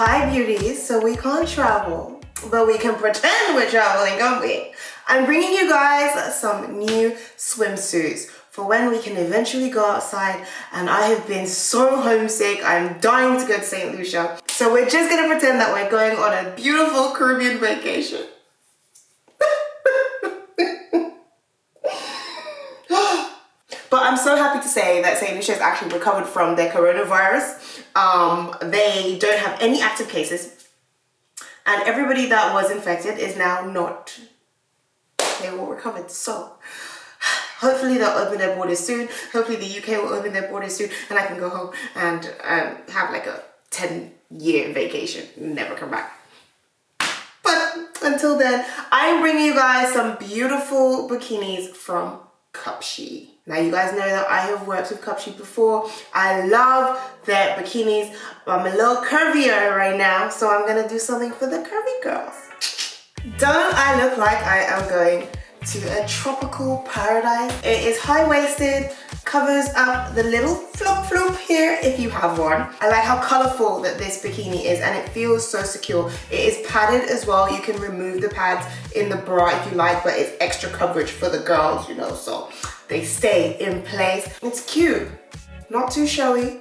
Hi beauties, so we can't travel, but we can pretend we're traveling, can't we? I'm bringing you guys some new swimsuits for when we can eventually go outside, and I have been so homesick. I'm dying to go to St. Lucia. So we're just gonna pretend that we're going on a beautiful Caribbean vacation. But I'm so happy to say that St. Lucia has actually recovered from their coronavirus. They don't have any active cases, and everybody that was infected is now not. They all recovered. So hopefully they'll open their borders soon. Hopefully the UK will open their borders soon, and I can go home and have like a 10-year vacation and never come back. But until then, I'm bringing you guys some beautiful bikinis from Cupshe. Now you guys know that I have worked with Cupshe before. I love their bikinis. I'm a little curvier right now, so I'm gonna do something for the curvy girls. Don't I look like I am going to a tropical paradise? It is high-waisted, covers up the little floop here if you have one. I like how colorful that this bikini is, and it feels so secure. It is padded as well. You can remove the pads in the bra if you like, but it's extra coverage for the girls, you know, so they stay in place. It's cute, not too showy,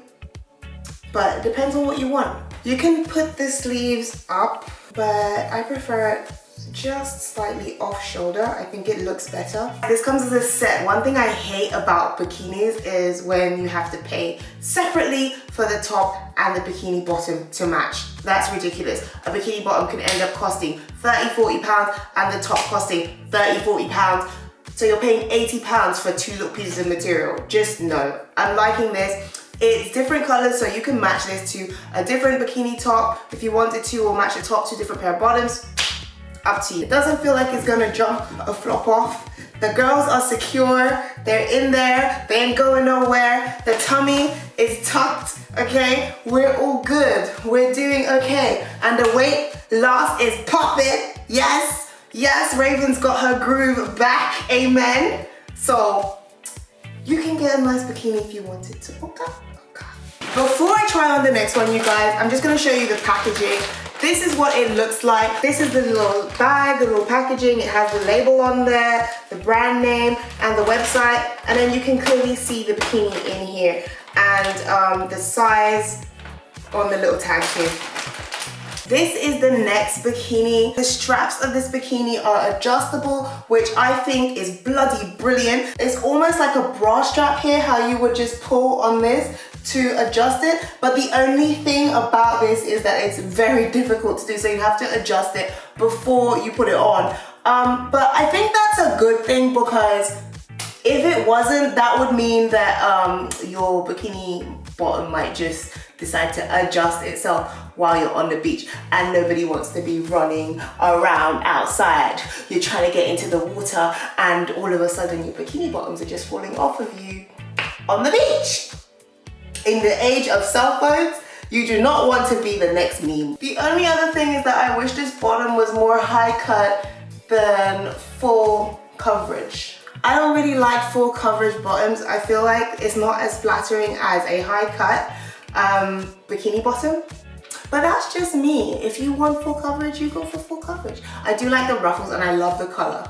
but it depends on what you want. You can put the sleeves up, but I prefer it just slightly off shoulder. I think it looks better. This comes as a set. One thing I hate about bikinis is when you have to pay separately for the top and the bikini bottom to match. That's ridiculous. A bikini bottom can end up costing 30, 40 pounds and the top costing 30, 40 pounds. So you're paying 80 pounds for two little pieces of material. Just no. I'm liking this. It's different colors, so you can match this to a different bikini top if you wanted to, or match the top to a different pair of bottoms. Up to you. It doesn't feel like it's gonna jump or flop off. The girls are secure, they're in there, they ain't going nowhere. The tummy is tucked, okay? We're all good, we're doing okay. And the weight loss is popping, yes, yes, Raven's got her groove back, amen. So, you can get a nice bikini if you wanted to, okay? Before I try on the next one, you guys, I'm just gonna show you the packaging. This is what it looks like. This is the little bag, the little packaging. It has the label on there, the brand name, and the website. And then you can clearly see the bikini in here and the size on the little tag too. This is the next bikini. The straps of this bikini are adjustable, which I think is bloody brilliant. It's almost like a bra strap here, how you would just pull on this to adjust it, but the only thing about this is that it's very difficult to do, so you have to adjust it before you put it on. But I think that's a good thing, because if it wasn't, that would mean that your bikini bottom might just decide to adjust itself while you're on the beach, and nobody wants to be running around outside. You're trying to get into the water and all of a sudden your bikini bottoms are just falling off of you on the beach. In the age of cell phones, you do not want to be the next meme. The only other thing is that I wish this bottom was more high cut than full coverage. I don't really like full coverage bottoms. I feel like it's not as flattering as a high cut bikini bottom. But that's just me. If you want full coverage, you go for full coverage. I do like the ruffles and I love the color.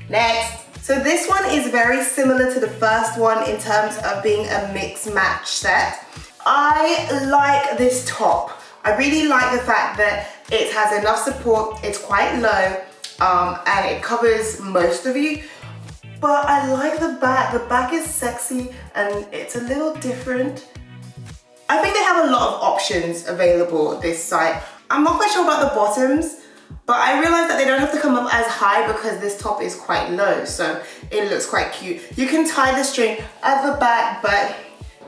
Next. So this one is very similar to the first one in terms of being a mix match set. I like this top. I really like the fact that it has enough support, it's quite low, and it covers most of you. But I like the back. The back is sexy and it's a little different. I think they have a lot of options available at this site. I'm not quite sure about the bottoms, but I realized that they don't have to come up as high because this top is quite low, so it looks quite cute. You can tie the string at the back, but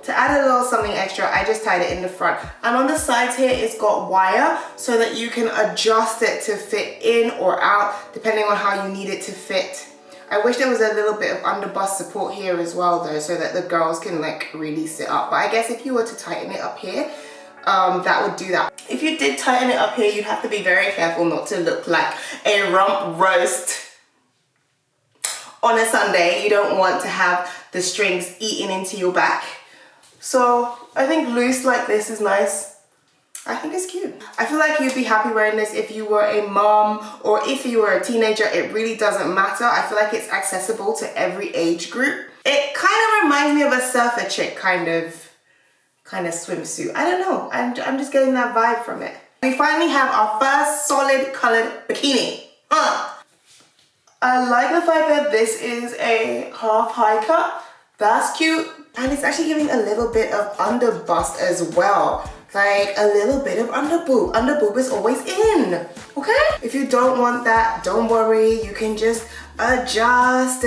to add a little something extra, I just tied it in the front. And on the sides here, it's got wire so that you can adjust it to fit in or out, depending on how you need it to fit. I wish there was a little bit of underbust support here as well though, so that the girls can like really sit up. But I guess if you were to tighten it up here, that would do that. If you did tighten it up here, you'd have to be very careful not to look like a rump roast on a Sunday. You don't want to have the strings eating into your back. So I think loose like this is nice. I think it's cute. I feel like you'd be happy wearing this if you were a mom or if you were a teenager. It really doesn't matter. I feel like it's accessible to every age group. It kind of reminds me of a surfer chick kind of swimsuit. I don't know. I'm just getting that vibe from it. We finally have our first solid colored bikini. I like the fact that this is a half high cut. That's cute. And it's actually giving a little bit of under bust as well. Like a little bit of under boob. Under boob is always in, okay? If you don't want that, don't worry. You can just adjust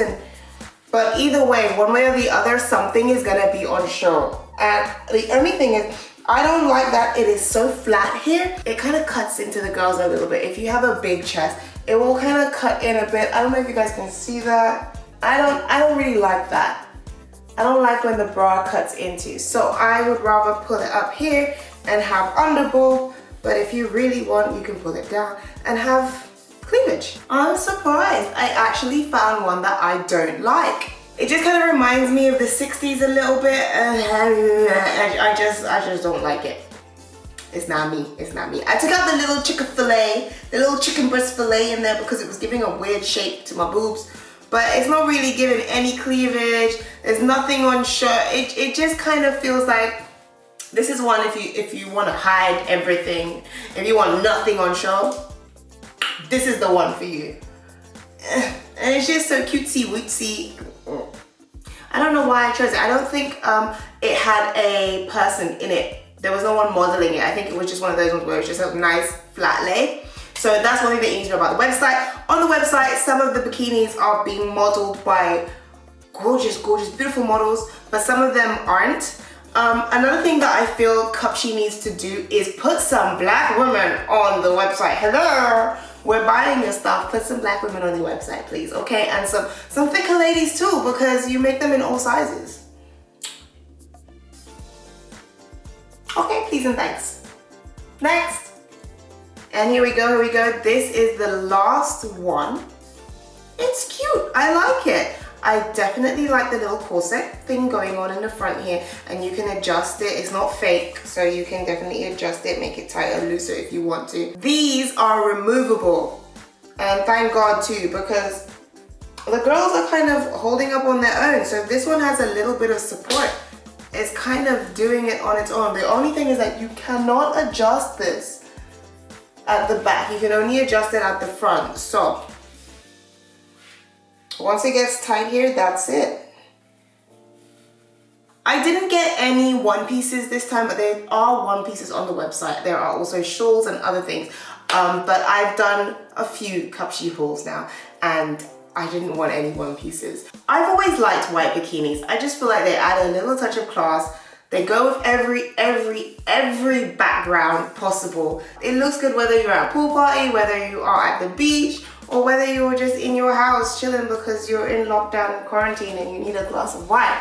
but either way, one way or the other, something is gonna be on show. And the only thing is, I don't like that it is so flat here. It kind of cuts into the girls a little bit. If you have a big chest, it will kind of cut in a bit. I don't know if you guys can see that. I don't really like that. I don't like when the bra cuts into. So I would rather pull it up here and have under boob. But if you really want, you can pull it down and have cleavage. I'm surprised. I actually found one that I don't like. It just kind of reminds me of the 60s a little bit. I just don't like it. It's not me. It's not me. I took out the little chicken fillet, the little chicken breast fillet in there because it was giving a weird shape to my boobs. But it's not really giving any cleavage. There's nothing on show. It just kind of feels like this is one if you want to hide everything, if you want nothing on show, this is the one for you. And it's just so cutesy wootsy. I don't know why I chose it. I don't think it had a person in it. There was no one modeling it. I think it was just one of those ones where it was just a nice flat lay. So that's one thing that you need to know about the website. On the website, some of the bikinis are being modeled by gorgeous, gorgeous, beautiful models, but some of them aren't. Another thing that I feel Cupshe needs to do is put some black women on the website. Hello, we're buying your stuff. Put some black women on the website, please, okay? And some thicker ladies too, because you make them in all sizes. Okay, please and thanks. Next. And here we go, here we go. This is the last one. It's cute, I like it. I definitely like the little corset thing going on in the front here, and you can adjust it. It's not fake, so you can definitely adjust it, make it tighter, looser if you want to. These are removable, and thank God too, because the girls are kind of holding up on their own. So this one has a little bit of support. It's kind of doing it on its own. The only thing is that you cannot adjust this at the back. You can only adjust it at the front. So once it gets tight here, that's it. I didn't get any one pieces this time, but there are one pieces on the website. There are also shawls and other things. But I've done a few Cupshe hauls now, and I didn't want any one pieces. I've always liked white bikinis. I just feel like they add a little touch of class. They go with every background possible. It looks good whether you're at a pool party, whether you are at the beach, or whether you're just in your house chilling because you're in lockdown and quarantine and you need a glass of wine.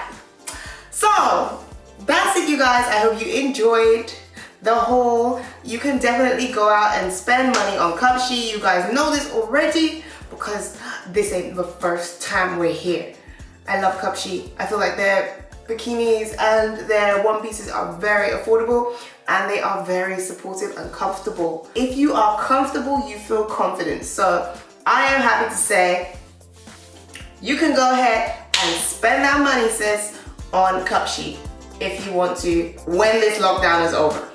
So that's it, you guys. I hope you enjoyed the haul. You can definitely go out and spend money on Cupshe. You guys know this already because this ain't the first time we're here. I love Cupshe. I feel like their bikinis and their one pieces are very affordable, and they are very supportive and comfortable. If you are comfortable, you feel confident. So I am happy to say you can go ahead and spend that money, sis, on Cupshe if you want to when this lockdown is over.